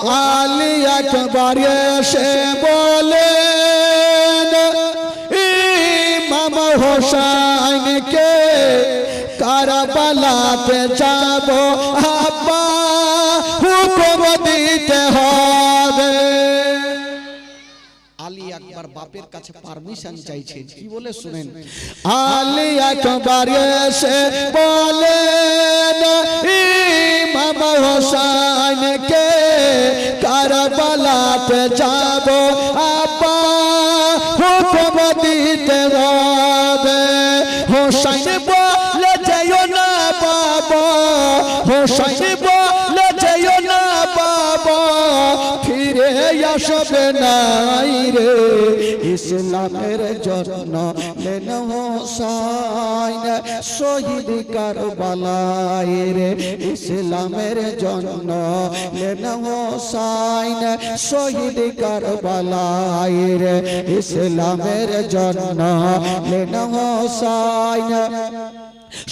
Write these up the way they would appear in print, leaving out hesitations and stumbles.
আলী একবার এসে বলেন ইমাম হোসেনকে কারবালাতে যাব আব্বা হুকুম দিতে হবে। আলী একবার বাপের কাছে পারমিশন চাইছেন, কি বলে শুনেন। আলী একবার এসে বলেন ইমাম হোসেনকে কারবালাতে যাব আব্বা হুকুম দিতে হবে। হোসেন বলে যেও না বাবা, হোসেন বলে যেও না বাবা, ফিরে আসবে নাই রে। ইসলামের জন্য লেন হোসেন শহীদ কারবালায় রে। ইসলামের জন্য লেন হোসেন শহীদ কারবালায় রে। ইসলামের জন্য লেন হোসেন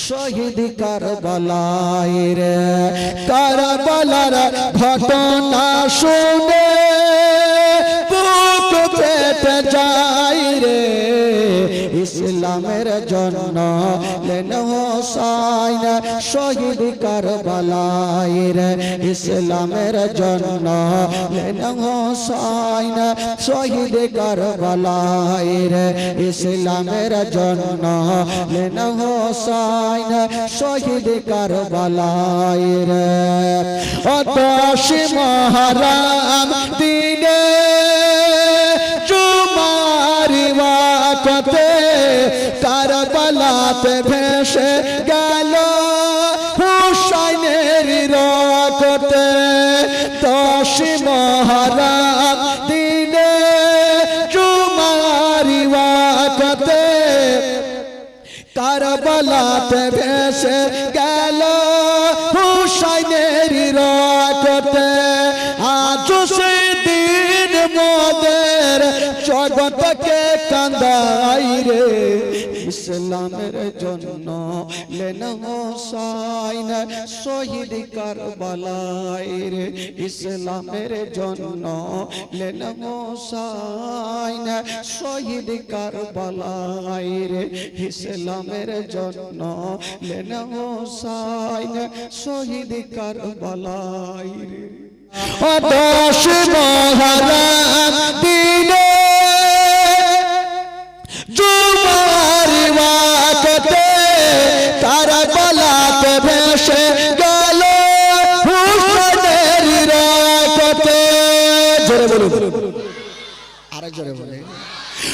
শহীদ কারবালায় রে। কারবালার ঘটনা শুনে বুক ফেটে যায় রে। ইসলামের জন্য লেন হোসেন শহীদ কারবালায় রে। ইসলামের জন্য লেন হোসেন শহীদ কারবালায় রে। ইসলামের জন্য লেন হোসেন শহীদ কারবালায় রে। ও 10 মুহররম দিনে জুমার ওয়াক্তে কারবালাতে ভেসে গেল হুসাইনের রক্তে। 10 মুহররম দিনে জুমার ওয়াক্তে কারবালাতে ভেসে গেল হুসাইনের রক্তে। আজ সেই দিন মোদের জগৎকে কান্দাই রে। ইসলামের জন্য লেন হোসেন শহীদ কারবালায় রে। ইসলামের জন্য লেন হোসেন শহীদ কারবালায় রে। ইসলামের জন্য লেন হোসেন শহীদ কারবালায় রে। 10 মুহররম দিনে জুমার ওয়াক্তে কারবালাতে ভেসে গেল হুসাইনের রক্তে। জোরে বলুন, আরেক জোরে বলে।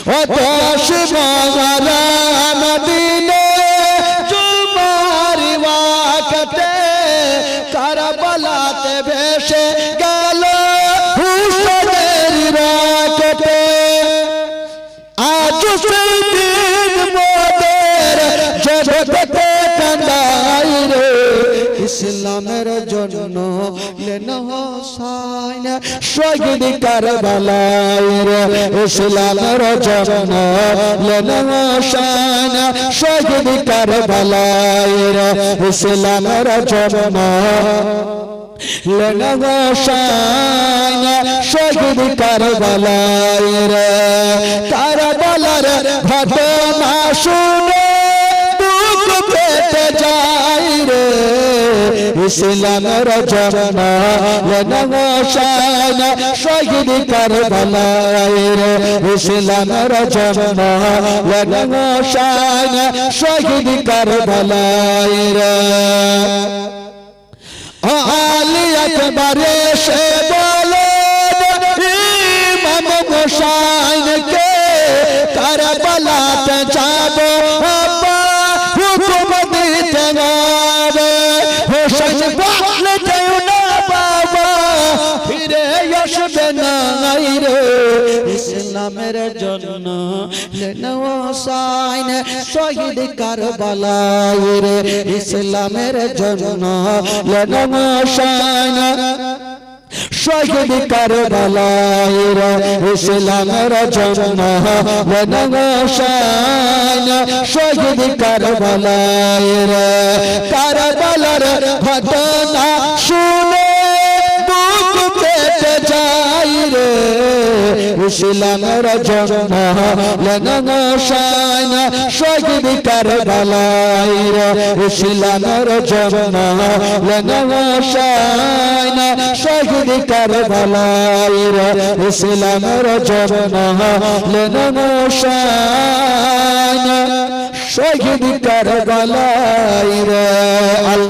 10 মুহররম দিনে জুমার ওয়াক্তে কারবালাতে ভেসে গেল হুসাইনের রক্তে। আজ সেই দিন মোদের জগৎকে কান্দাই রে। ইসলামের জন্য লেন হোসেন শহীদ কারবালায় রে। ইসলামের জন্য লেন হোসেন শহীদ কারবালায় রে। ইসলামের জন্য লেন হোসেন শহীদ কারবালায় রে। কারবালার ঘটনা শুনে বুক ফেটে যায় রে। ইসলামের জন্য লেন হোসেন শহীদ কারবালায় রে। ইসলামের জন্য লেন হোসেন শহীদ কারবালায় রে। আলী একবার এসে বলেন ইমাম হোসেনকে কারবালাতে যাব আব্বা হুকুম দিতে হবে। হোসেন বলে যেও না বাবা, ফিরে আসবে নাই রে। ইসলামের জন্য লেন হোসেন শহীদ কারবালায় রে। ইসলামের জন্য লেন হোসেন শহীদ কারবালায় রে। ইসলামের জন্য লেন হোসেন শহীদ কারবালায় রে। কারবালার ঘটনা শুনে বুক ফেটে ইসলামের জন্য লেন শান শহীদ কারবালায় রে ইসলামের জন্য লেন শান শহীদ কারবালায় রে ইসলামের জন্য লেন শান শহীদ কারবালায় রে।